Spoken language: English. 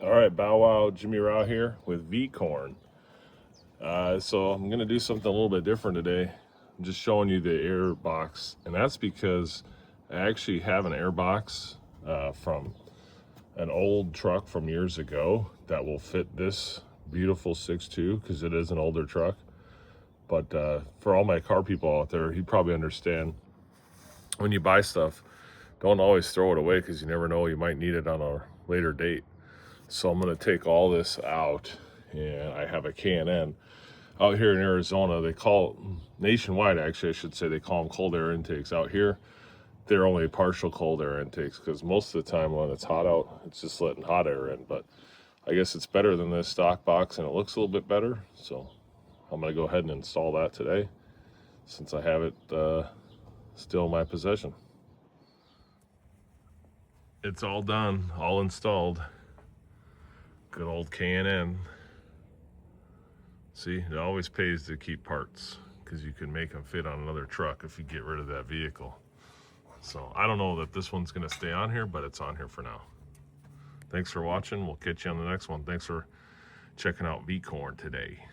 All right, Bow Wow, Jimmy Rao here with V-Corn. So I'm gonna do something a little bit different today. I'm just showing you the air box, and that's because I actually have an air box from an old truck from years ago that will fit this beautiful 6.2 because it is an older truck. But for all my car people out there, you probably understand when you buy stuff, don't always throw it away because you never know, you might need it on a later date. So I'm going to take all this out, and I have a K&N out here in Arizona. They call nationwide, actually, I should say, they call them cold air intakes. Out here, they're only partial cold air intakes because most of the time when it's hot out, it's just letting hot air in. But I guess it's better than this stock box, and it looks a little bit better. So I'm going to go ahead and install that today since I have it still in my possession. It's all done, all installed. Good old K&N. See, it always pays to keep parts because you can make them fit on another truck if you get rid of that vehicle. So I don't know that this one's going to stay on here, but it's on here for now. Thanks for watching. We'll catch you on the next one. Thanks for checking out V-Corn today.